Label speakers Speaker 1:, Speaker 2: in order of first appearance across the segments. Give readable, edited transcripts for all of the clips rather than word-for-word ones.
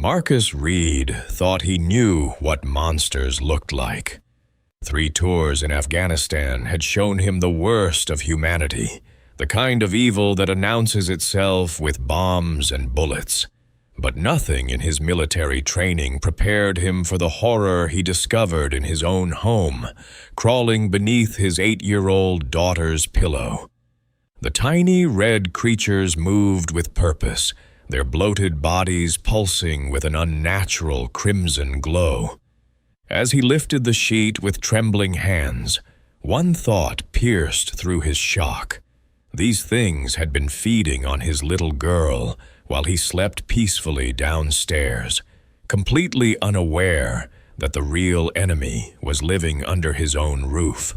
Speaker 1: Marcus Reid thought he knew what monsters looked like. 3 tours in Afghanistan had shown him the worst of humanity, the kind of evil that announces itself with bombs and bullets. But nothing in his military training prepared him for the horror he discovered in his own home, crawling beneath his 8-year-old daughter's pillow. The tiny red creatures moved with purpose, their bloated bodies pulsing with an unnatural crimson glow. As he lifted the sheet with trembling hands, one thought pierced through his shock. These things had been feeding on his little girl while he slept peacefully downstairs, completely unaware that the real enemy was living under his own roof.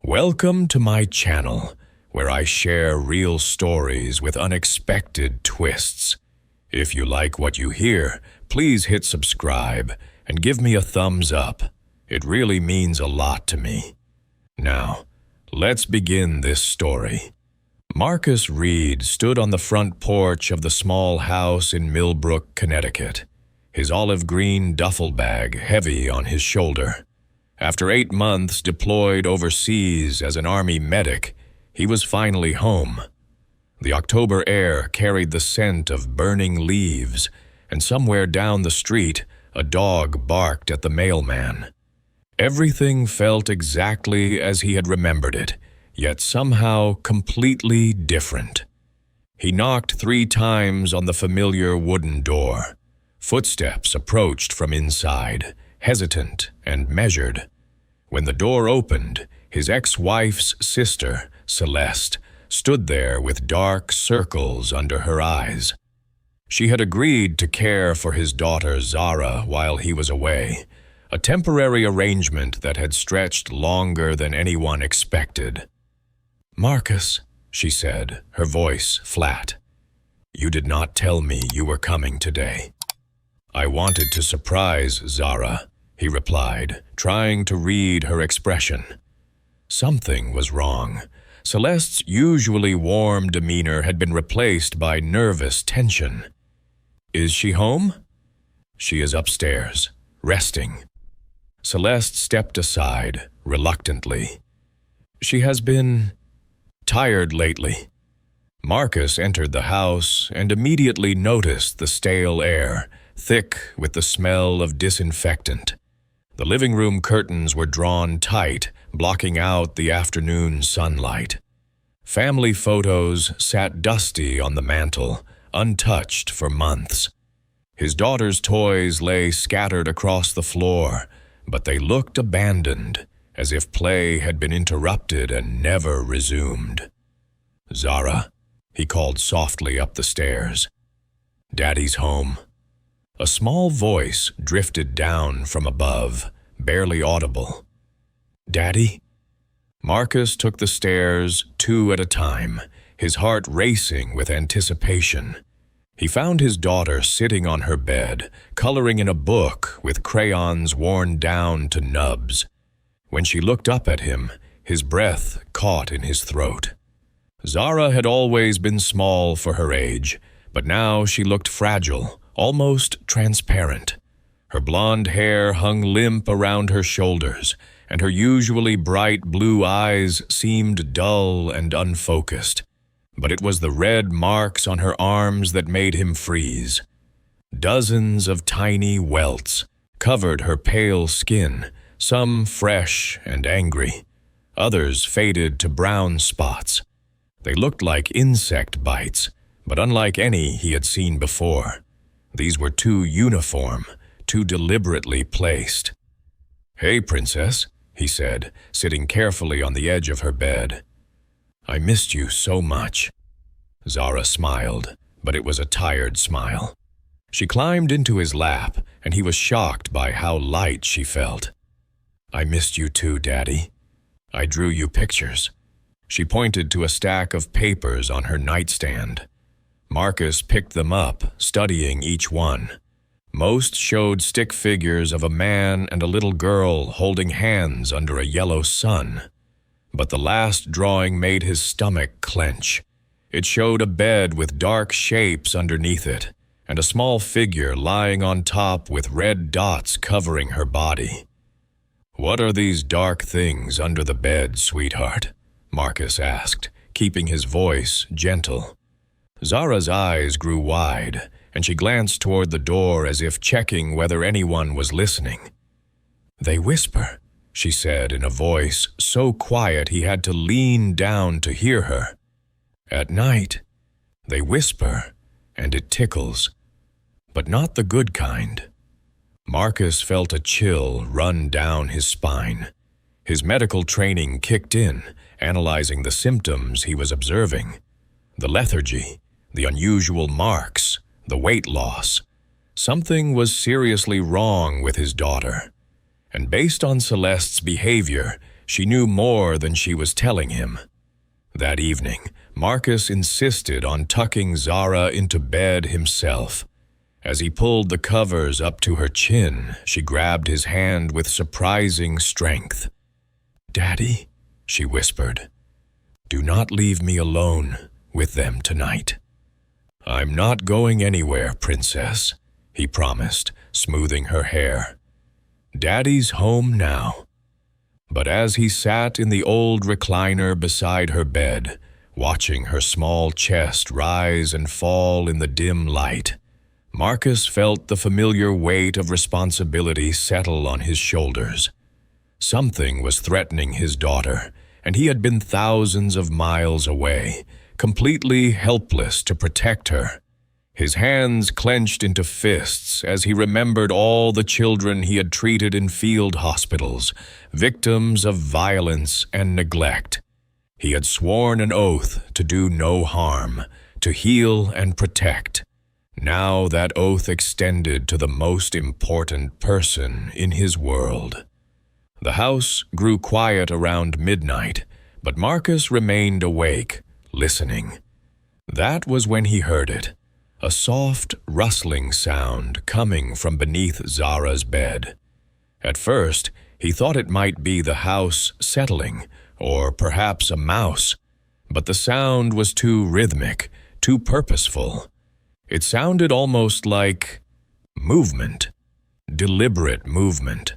Speaker 1: Welcome to my channel, where I share real stories with unexpected twists. If you like what you hear, please hit subscribe and give me a thumbs up. It really means a lot to me. Now, let's begin this story. Marcus Reid stood on the front porch of the small house in Millbrook, Connecticut, his olive-green duffel bag heavy on his shoulder. After 8 months deployed overseas as an Army medic, he was finally home. The October air carried the scent of burning leaves, and somewhere down the street, a dog barked at the mailman. Everything felt exactly as he had remembered it, yet somehow completely different. He knocked 3 times on the familiar wooden door. Footsteps approached from inside, hesitant and measured. When the door opened, his ex-wife's sister, Celeste, stood there with dark circles under her eyes. She had agreed to care for his daughter Zara while he was away, a temporary arrangement that had stretched longer than anyone expected. "Marcus," she said, her voice flat, "you did not tell me you were coming today." "I wanted to surprise Zara," he replied, trying to read her expression. Something was wrong. Celeste's usually warm demeanor had been replaced by nervous tension. "Is she home?" "She is upstairs, resting." Celeste stepped aside, reluctantly. "She has been tired lately." Marcus entered the house and immediately noticed the stale air, thick with the smell of disinfectant. The living room curtains were drawn tight, blocking out the afternoon sunlight. Family photos sat dusty on the mantel, untouched for months. His daughter's toys lay scattered across the floor, but they looked abandoned, as if play had been interrupted and never resumed. "Zara," he called softly up the stairs. "Daddy's home." A small voice drifted down from above, barely audible. "Daddy?" Marcus took the stairs 2 at a time, his heart racing with anticipation. He found his daughter sitting on her bed, coloring in a book with crayons worn down to nubs. When she looked up at him, his breath caught in his throat. Zara had always been small for her age, but now she looked fragile, almost transparent. Her blonde hair hung limp around her shoulders, and her usually bright blue eyes seemed dull and unfocused. But it was the red marks on her arms that made him freeze. Dozens of tiny welts covered her pale skin, some fresh and angry. Others faded to brown spots. They looked like insect bites, but unlike any he had seen before. These were too uniform, too deliberately placed. "Hey, Princess," he said, sitting carefully on the edge of her bed. "I missed you so much." Zara smiled, but it was a tired smile. She climbed into his lap, and he was shocked by how light she felt. "I missed you too, Daddy. I drew you pictures." She pointed to a stack of papers on her nightstand. Marcus picked them up, studying each one. Most showed stick figures of a man and a little girl holding hands under a yellow sun. But the last drawing made his stomach clench. It showed a bed with dark shapes underneath it, and a small figure lying on top with red dots covering her body. "What are these dark things under the bed, sweetheart?" Marcus asked, keeping his voice gentle. Zara's eyes grew wide, and she glanced toward the door as if checking whether anyone was listening. "They whisper," she said in a voice so quiet he had to lean down to hear her. "At night, they whisper, and it tickles, but not the good kind." Marcus felt a chill run down his spine. His medical training kicked in, analyzing the symptoms he was observing. The lethargy, the unusual marks, the weight loss. Something was seriously wrong with his daughter. And based on Celeste's behavior, she knew more than she was telling him. That evening, Marcus insisted on tucking Zara into bed himself. As he pulled the covers up to her chin, she grabbed his hand with surprising strength. "Daddy," she whispered, "do not leave me alone with them tonight." "I'm not going anywhere, princess," he promised, smoothing her hair. "Daddy's home now." But as he sat in the old recliner beside her bed, watching her small chest rise and fall in the dim light, Marcus felt the familiar weight of responsibility settle on his shoulders. Something was threatening his daughter, and he had been thousands of miles away, completely helpless to protect her. His hands clenched into fists as he remembered all the children he had treated in field hospitals, victims of violence and neglect. He had sworn an oath to do no harm, to heal and protect. Now that oath extended to the most important person in his world. The house grew quiet around midnight, but Marcus remained awake, listening. That was when he heard it, a soft, rustling sound coming from beneath Zara's bed. At first, he thought it might be the house settling, or perhaps a mouse, but the sound was too rhythmic, too purposeful. It sounded almost like movement, deliberate movement.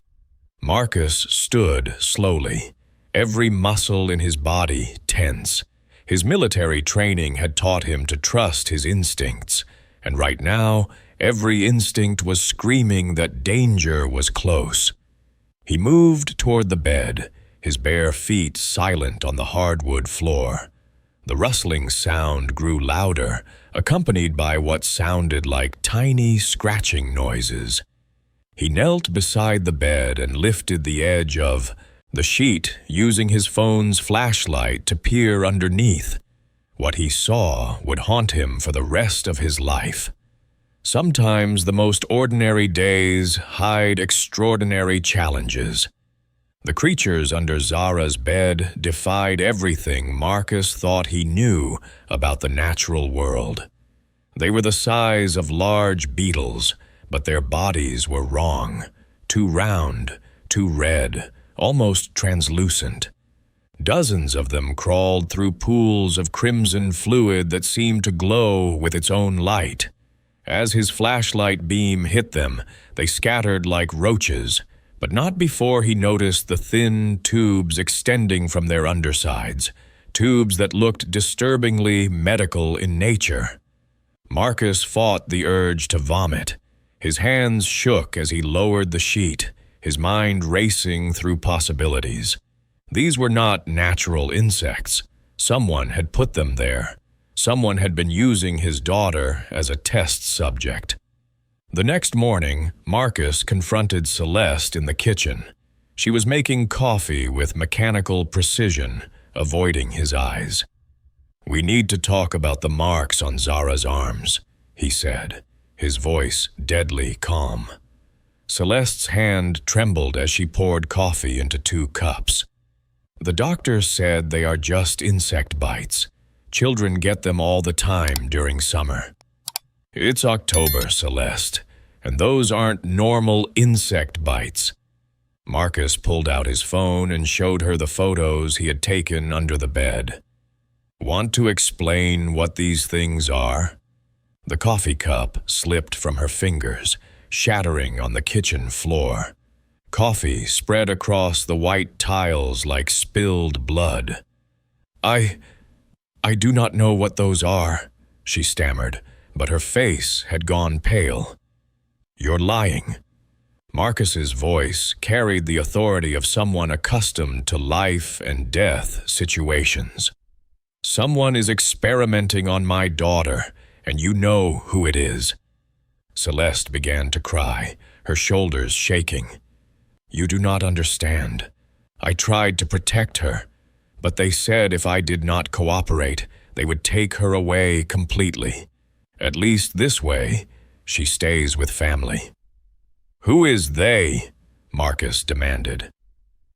Speaker 1: Marcus stood slowly, every muscle in his body tense. His military training had taught him to trust his instincts, and right now, every instinct was screaming that danger was close. He moved toward the bed, his bare feet silent on the hardwood floor. The rustling sound grew louder, accompanied by what sounded like tiny scratching noises. He knelt beside the bed and lifted the edge of the sheet, using his phone's flashlight to peer underneath. What he saw would haunt him for the rest of his life. Sometimes the most ordinary days hide extraordinary challenges. The creatures under Zara's bed defied everything Marcus thought he knew about the natural world. They were the size of large beetles, but their bodies were wrong, too round, too red, almost translucent. Dozens of them crawled through pools of crimson fluid that seemed to glow with its own light. As his flashlight beam hit them, they scattered like roaches, but not before he noticed the thin tubes extending from their undersides, tubes that looked disturbingly medical in nature. Marcus fought the urge to vomit. His hands shook as he lowered the sheet, his mind racing through possibilities. These were not natural insects. Someone had put them there. Someone had been using his daughter as a test subject. The next morning, Marcus confronted Celeste in the kitchen. She was making coffee with mechanical precision, avoiding his eyes. "We need to talk about the marks on Zara's arms," he said, his voice deadly calm. Celeste's hand trembled as she poured coffee into 2 cups. "The doctor said they are just insect bites. Children get them all the time during summer." "It's October, Celeste, and those aren't normal insect bites." Marcus pulled out his phone and showed her the photos he had taken under the bed. "Want to explain what these things are?" The coffee cup slipped from her fingers, shattering on the kitchen floor. Coffee spread across the white tiles like spilled blood. I do not know what those are," she stammered, but her face had gone pale. "You're lying." Marcus's voice carried the authority of someone accustomed to life and death situations. "Someone is experimenting on my daughter, and you know who it is." Celeste began to cry, her shoulders shaking. "You do not understand. I tried to protect her, but they said if I did not cooperate, they would take her away completely. At least this way, she stays with family." "Who is they?" Marcus demanded.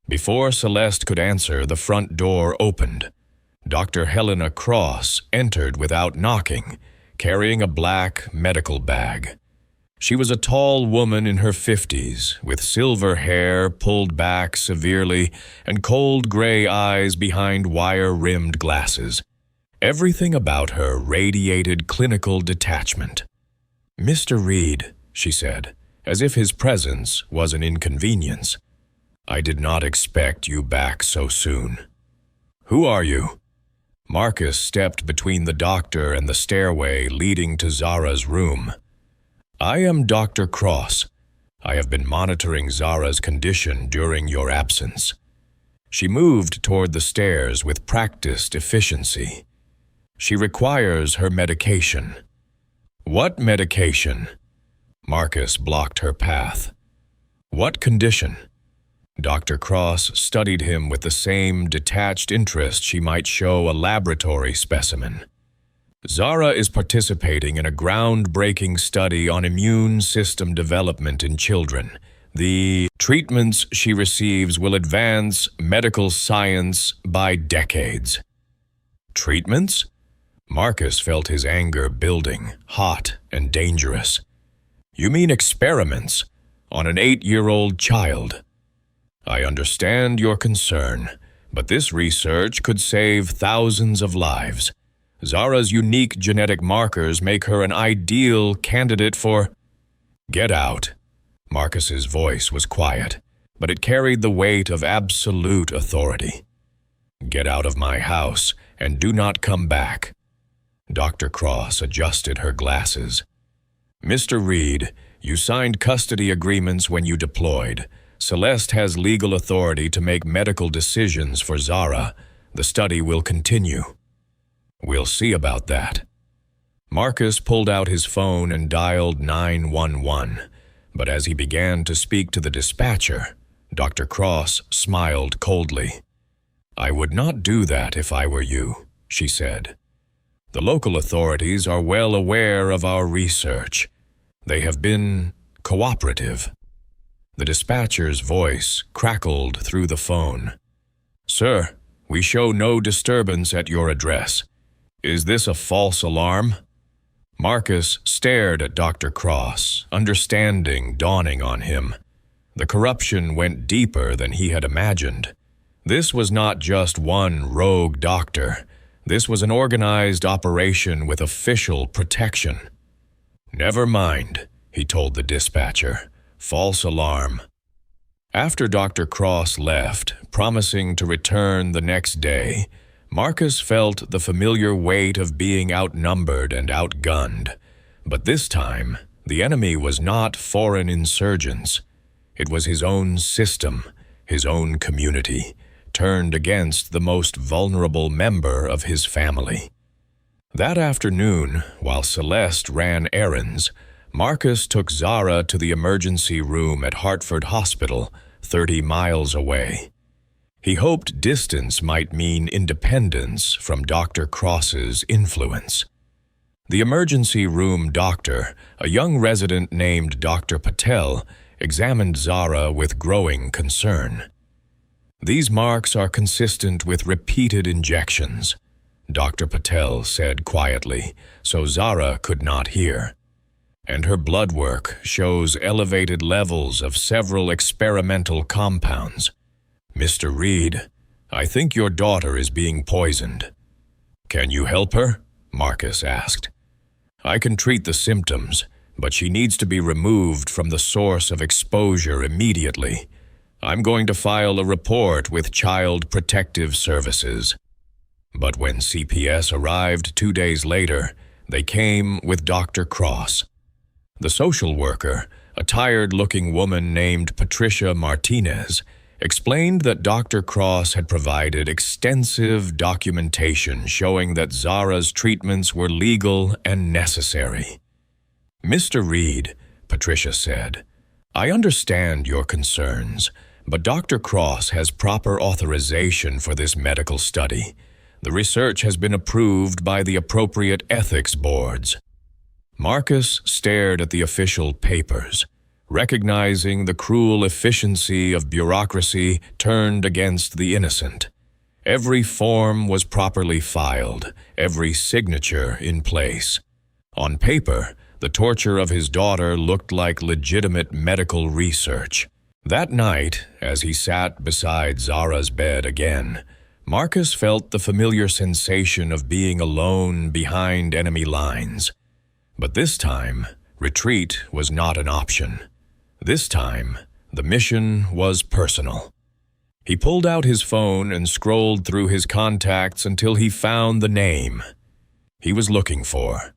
Speaker 1: Before Celeste could answer, the front door opened. Dr. Helena Cross entered without knocking, carrying a black medical bag. She was a tall woman in her 50s, with silver hair pulled back severely and cold gray eyes behind wire-rimmed glasses. Everything about her radiated clinical detachment. "Mr. Reid," she said, as if his presence was an inconvenience. "I did not expect you back so soon." "Who are you?" Marcus stepped between the doctor and the stairway leading to Zara's room. "I am Dr. Cross. I have been monitoring Zara's condition during your absence." She moved toward the stairs with practiced efficiency. "She requires her medication." "What medication?" Marcus blocked her path. "What condition?" Dr. Cross studied him with the same detached interest she might show a laboratory specimen. "Zara is participating in a groundbreaking study on immune system development in children. The treatments she receives will advance medical science by decades." "Treatments?" Marcus felt his anger building, hot and dangerous. "You mean experiments on an 8-year-old child?" "I understand your concern, but this research could save thousands of lives. Zara's unique genetic markers make her an ideal candidate for—" "Get out." Marcus's voice was quiet, but it carried the weight of absolute authority. "Get out of my house and do not come back." Dr. Cross adjusted her glasses. "Mr. Reid, you signed custody agreements when you deployed. Celeste has legal authority to make medical decisions for Zara. The study will continue." "We'll see about that." Marcus pulled out his phone and dialed 911, but as he began to speak to the dispatcher, Dr. Cross smiled coldly. "I would not do that if I were you," she said. "The local authorities are well aware of our research. They have been cooperative." The dispatcher's voice crackled through the phone. "Sir, we show no disturbance at your address. Is this a false alarm?" Marcus stared at Dr. Cross, understanding dawning on him. The corruption went deeper than he had imagined. This was not just one rogue doctor. This was an organized operation with official protection. "Never mind," he told the dispatcher. "False alarm." After Dr. Cross left, promising to return the next day, Marcus felt the familiar weight of being outnumbered and outgunned. But this time, the enemy was not foreign insurgents. It was his own system, his own community, turned against the most vulnerable member of his family. That afternoon, while Celeste ran errands, Marcus took Zara to the emergency room at Hartford Hospital, 30 miles away. He hoped distance might mean independence from Dr. Cross's influence. The emergency room doctor, a young resident named Dr. Patel, examined Zara with growing concern. "These marks are consistent with repeated injections," Dr. Patel said quietly, so Zara could not hear. "And her blood work shows elevated levels of several experimental compounds. Mr. Reid, I think your daughter is being poisoned." "Can you help her?" Marcus asked. I can treat the symptoms, but she needs to be removed from the source of exposure immediately. I'm going to file a report with Child Protective Services." But when CPS arrived 2 days later, they came with Dr. Cross. The social worker, a tired-looking woman named Patricia Martinez, explained that Dr. Cross had provided extensive documentation showing that Zara's treatments were legal and necessary. "Mr. Reid," Patricia said, "I understand your concerns, but Dr. Cross has proper authorization for this medical study. The research has been approved by the appropriate ethics boards." Marcus stared at the official papers, recognizing the cruel efficiency of bureaucracy turned against the innocent. Every form was properly filed, every signature in place. On paper, the torture of his daughter looked like legitimate medical research. That night, as he sat beside Zara's bed again, Marcus felt the familiar sensation of being alone behind enemy lines. But this time, retreat was not an option. This time, the mission was personal. He pulled out his phone and scrolled through his contacts until he found the name he was looking for.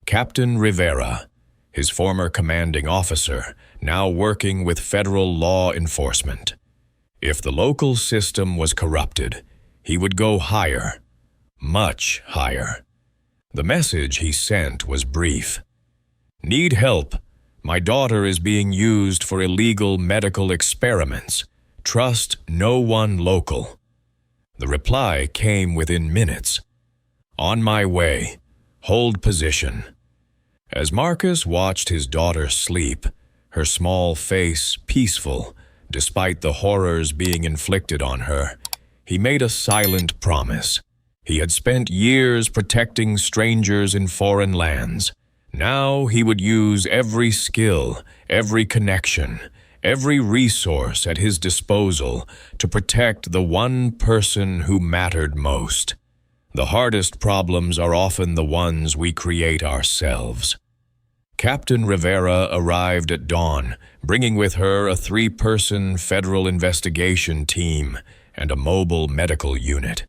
Speaker 1: Captain Rivera, his former commanding officer, now working with federal law enforcement. If the local system was corrupted, he would go higher, much higher. The message he sent was brief. "Need help. My daughter is being used for illegal medical experiments. Trust no one local." The reply came within minutes. "On my way. Hold position." As Marcus watched his daughter sleep, her small face peaceful, despite the horrors being inflicted on her, he made a silent promise. He had spent years protecting strangers in foreign lands. Now he would use every skill, every connection, every resource at his disposal to protect the one person who mattered most. The hardest problems are often the ones we create ourselves. Captain Rivera arrived at dawn, bringing with her a 3-person federal investigation team and a mobile medical unit.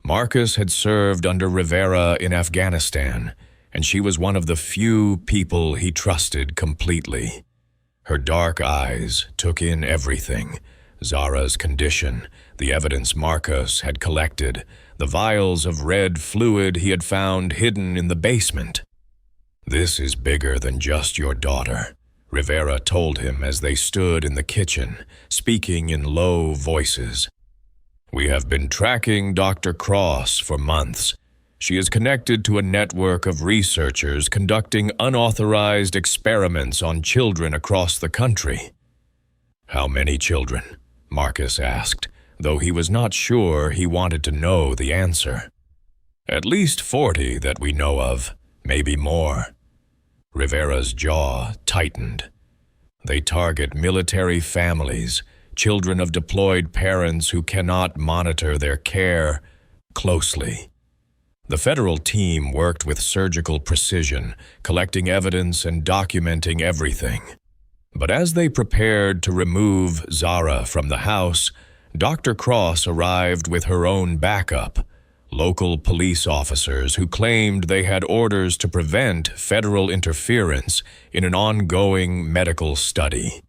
Speaker 1: Marcus had served under Rivera in Afghanistan, and she was one of the few people he trusted completely. Her dark eyes took in everything: Zara's condition, the evidence Marcus had collected, the vials of red fluid he had found hidden in the basement. "This is bigger than just your daughter," Rivera told him as they stood in the kitchen, speaking in low voices. "We have been tracking Dr. Cross for months. She is connected to a network of researchers conducting unauthorized experiments on children across the country." "How many children?" Marcus asked, though he was not sure he wanted to know the answer. "At least 40 that we know of, maybe more." Rivera's jaw tightened. "They target military families, children of deployed parents who cannot monitor their care closely." The federal team worked with surgical precision, collecting evidence and documenting everything. But as they prepared to remove Zara from the house, Dr. Cross arrived with her own backup, local police officers who claimed they had orders to prevent federal interference in an ongoing medical study.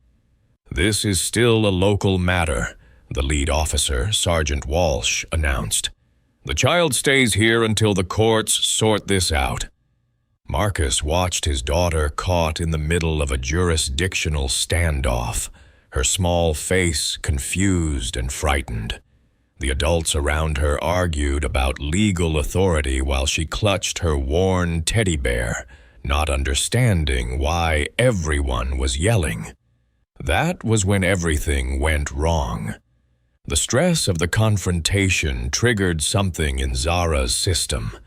Speaker 1: "This is still a local matter," the lead officer, Sergeant Walsh, announced. "The child stays here until the courts sort this out." Marcus watched his daughter caught in the middle of a jurisdictional standoff, her small face confused and frightened. The adults around her argued about legal authority while she clutched her worn teddy bear, not understanding why everyone was yelling. That was when everything went wrong. The stress of the confrontation triggered something in Zara's system.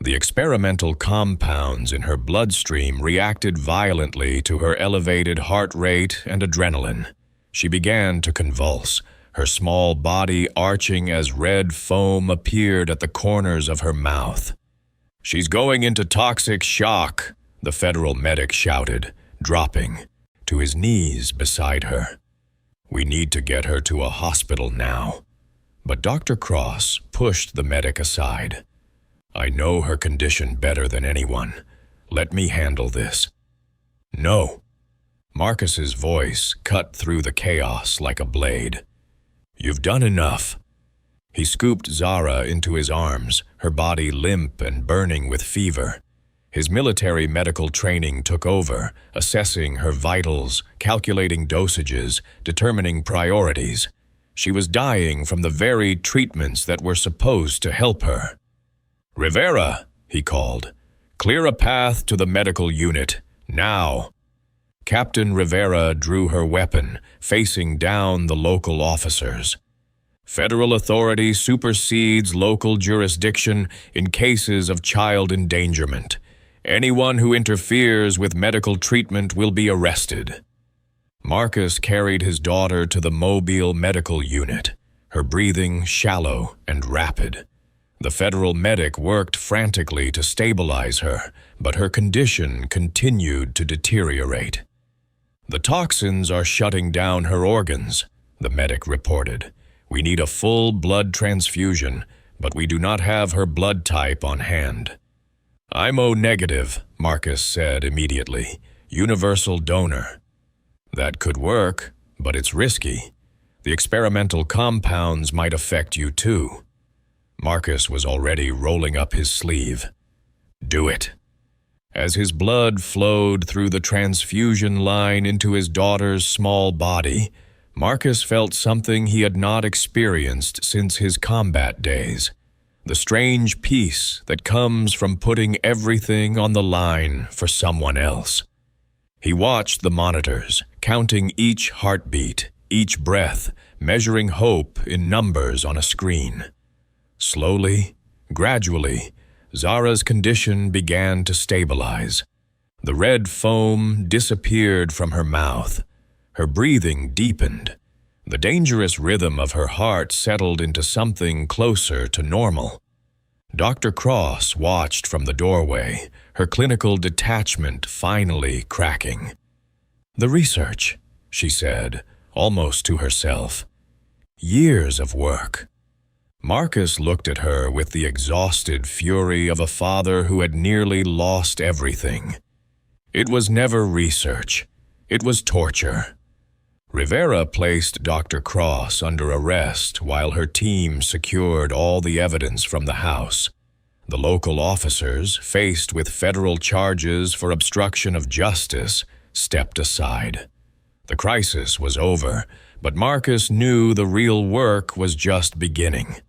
Speaker 1: The experimental compounds in her bloodstream reacted violently to her elevated heart rate and adrenaline. She began to convulse, her small body arching as red foam appeared at the corners of her mouth. "She's going into toxic shock," the federal medic shouted, dropping to his knees beside her. "We need to get her to a hospital now." But Dr. Cross pushed the medic aside. "I know her condition better than anyone. Let me handle this." "No." Marcus's voice cut through the chaos like a blade. "You've done enough." He scooped Zara into his arms, her body limp and burning with fever. His military medical training took over, assessing her vitals, calculating dosages, determining priorities. She was dying from the very treatments that were supposed to help her. "Rivera," he called, "clear a path to the medical unit, now." Captain Rivera drew her weapon, facing down the local officers. "Federal authority supersedes local jurisdiction in cases of child endangerment. Anyone who interferes with medical treatment will be arrested." Marcus carried his daughter to the mobile medical unit, her breathing shallow and rapid. The federal medic worked frantically to stabilize her, but her condition continued to deteriorate. "The toxins are shutting down her organs," the medic reported. "We need a full blood transfusion, but we do not have her blood type on hand." "I'm O negative," Marcus said immediately. "Universal donor." "That could work, but it's risky. The experimental compounds might affect you too." Marcus was already rolling up his sleeve. "Do it." As his blood flowed through the transfusion line into his daughter's small body, Marcus felt something he had not experienced since his combat days. The strange peace that comes from putting everything on the line for someone else. He watched the monitors, counting each heartbeat, each breath, measuring hope in numbers on a screen. Slowly, gradually, Zara's condition began to stabilize. The red foam disappeared from her mouth. Her breathing deepened. The dangerous rhythm of her heart settled into something closer to normal. Dr. Cross watched from the doorway, her clinical detachment finally cracking. "The research," she said, almost to herself. "Years of work." Marcus looked at her with the exhausted fury of a father who had nearly lost everything. It was never research. It was torture. Rivera placed Dr. Cross under arrest while her team secured all the evidence from the house. The local officers, faced with federal charges for obstruction of justice, stepped aside. The crisis was over, but Marcus knew the real work was just beginning.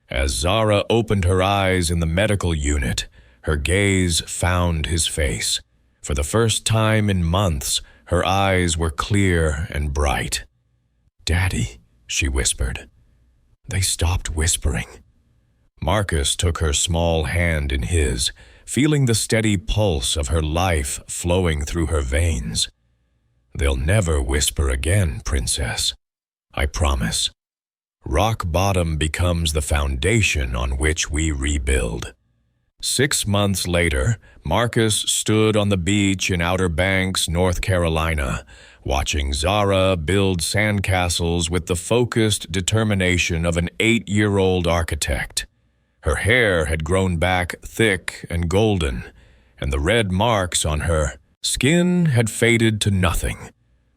Speaker 1: As Zara opened her eyes in the medical unit, her gaze found his face. For the first time in months, her eyes were clear and bright. "Daddy," she whispered. They stopped whispering. Marcus took her small hand in his, feeling the steady pulse of her life flowing through her veins. "They'll never whisper again, Princess. I promise. Rock bottom becomes the foundation on which we rebuild." 6 months later, Marcus stood on the beach in Outer Banks, North Carolina, watching Zara build sandcastles with the focused determination of an 8-year-old architect. Her hair had grown back thick and golden, and the red marks on her skin had faded to nothing.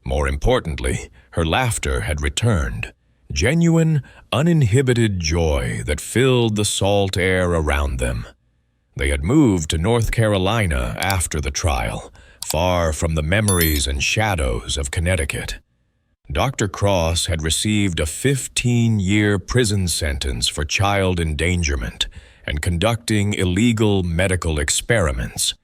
Speaker 1: More importantly, her laughter had returned. Genuine, uninhibited joy that filled the salt air around them. They had moved to North Carolina after the trial, far from the memories and shadows of Connecticut. Dr. Cross had received a 15-year prison sentence for child endangerment and conducting illegal medical experiments.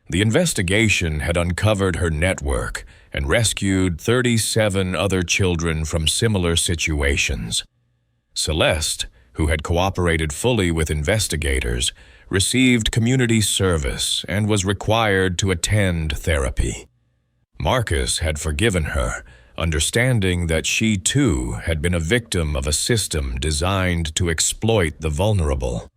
Speaker 1: The investigation had uncovered her network and rescued 37 other children from similar situations. Celeste, who had cooperated fully with investigators, received community service and was required to attend therapy. Marcus had forgiven her, understanding that she too had been a victim of a system designed to exploit the vulnerable.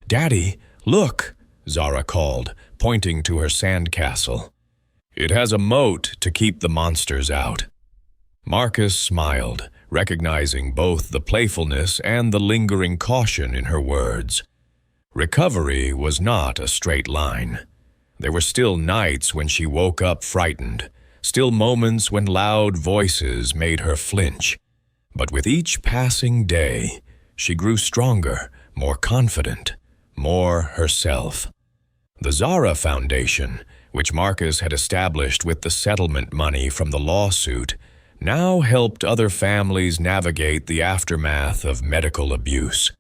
Speaker 1: "Daddy, look!" Zara called, pointing to her sandcastle. "It has a moat to keep the monsters out." Marcus smiled, recognizing both the playfulness and the lingering caution in her words. Recovery was not a straight line. There were still nights when she woke up frightened, still moments when loud voices made her flinch. But with each passing day, she grew stronger, more confident, more herself. The Zara Foundation, which Marcus had established with the settlement money from the lawsuit, now helped other families navigate the aftermath of medical abuse.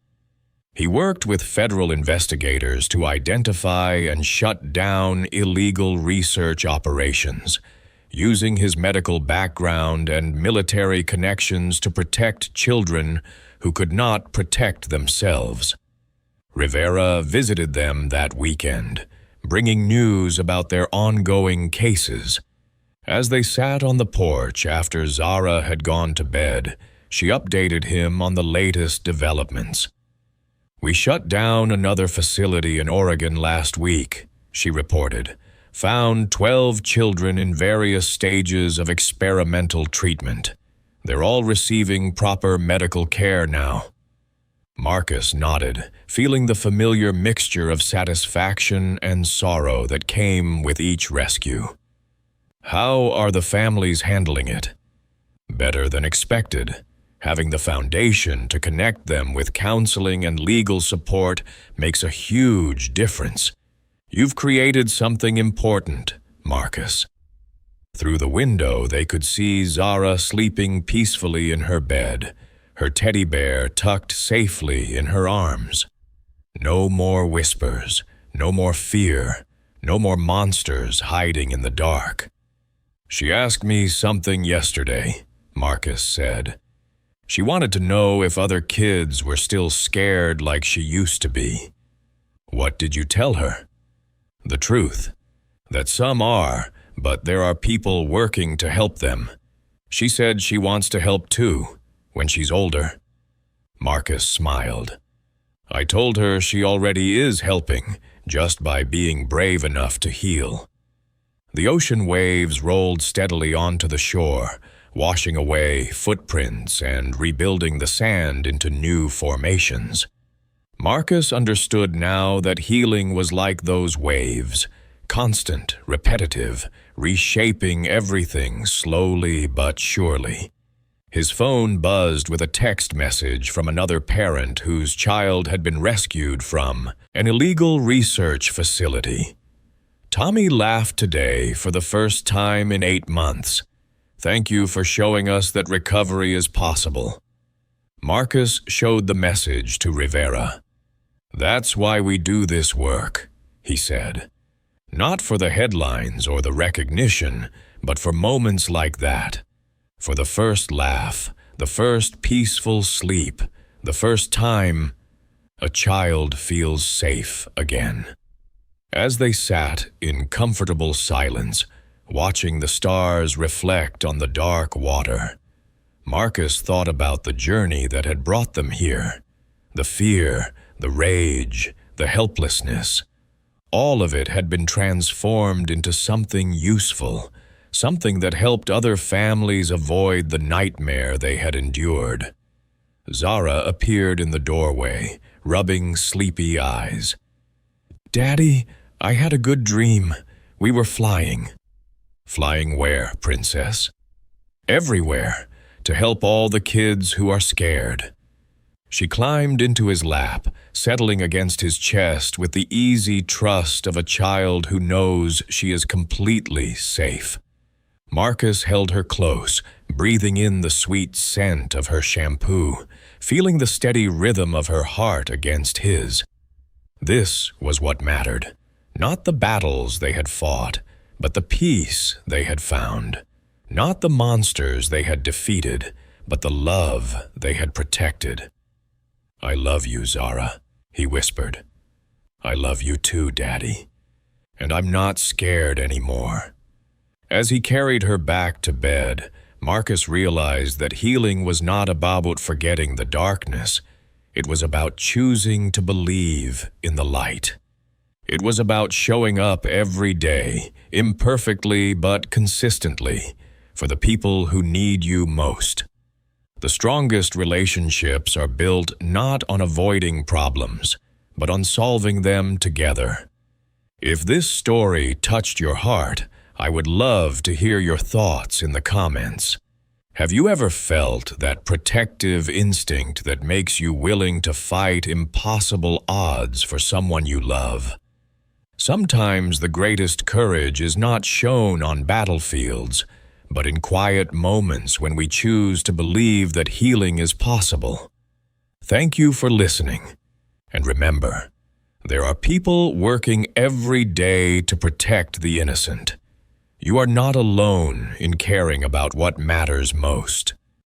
Speaker 1: He worked with federal investigators to identify and shut down illegal research operations, using his medical background and military connections to protect children who could not protect themselves. Rivera visited them that weekend, bringing news about their ongoing cases. As they sat on the porch after Zara had gone to bed, she updated him on the latest developments. "We shut down another facility in Oregon last week," she reported. "Found 12 children in various stages of experimental treatment. They're all receiving proper medical care now." Marcus nodded, feeling the familiar mixture of satisfaction and sorrow that came with each rescue. "How are the families handling it?" "Better than expected. Having the foundation to connect them with counseling and legal support makes a huge difference. You've created something important, Marcus." Through the window, they could see Zara sleeping peacefully in her bed, her teddy bear tucked safely in her arms. No more whispers, no more fear, no more monsters hiding in the dark. "She asked me something yesterday," Marcus said. "She wanted to know if other kids were still scared like she used to be." "What did you tell her?" "The truth. That some are, but there are people working to help them. She said she wants to help too, when she's older." Marcus smiled. "I told her she already is helping, just by being brave enough to heal." The ocean waves rolled steadily onto the shore, washing away footprints and rebuilding the sand into new formations. Marcus understood now that healing was like those waves, constant, repetitive, reshaping everything slowly but surely. His phone buzzed with a text message from another parent whose child had been rescued from an illegal research facility. "Tommy laughed today for the first time in 8 months. Thank you for showing us that recovery is possible." Marcus showed the message to Rivera. "That's why we do this work," he said. "Not for the headlines or the recognition, but for moments like that. For the first laugh, the first peaceful sleep, the first time a child feels safe again." As they sat in comfortable silence, watching the stars reflect on the dark water, Marcus thought about the journey that had brought them here. The fear, the rage, the helplessness. All of it had been transformed into something useful, something that helped other families avoid the nightmare they had endured. Zara appeared in the doorway, rubbing sleepy eyes. "Daddy, I had a good dream. We were flying." "Flying where, princess?" "Everywhere, to help all the kids who are scared." She climbed into his lap, settling against his chest with the easy trust of a child who knows she is completely safe. Marcus held her close, breathing in the sweet scent of her shampoo, feeling the steady rhythm of her heart against his. This was what mattered, not the battles they had fought, but the peace they had found. Not the monsters they had defeated, but the love they had protected. "I love you, Zara," he whispered. "I love you too, Daddy. And I'm not scared anymore." As he carried her back to bed, Marcus realized that healing was not about forgetting the darkness. It was about choosing to believe in the light. It was about showing up every day, imperfectly but consistently, for the people who need you most. The strongest relationships are built not on avoiding problems, but on solving them together. If this story touched your heart, I would love to hear your thoughts in the comments. Have you ever felt that protective instinct that makes you willing to fight impossible odds for someone you love? Sometimes the greatest courage is not shown on battlefields, but in quiet moments when we choose to believe that healing is possible. Thank you for listening. And remember, there are people working every day to protect the innocent. You are not alone in caring about what matters most.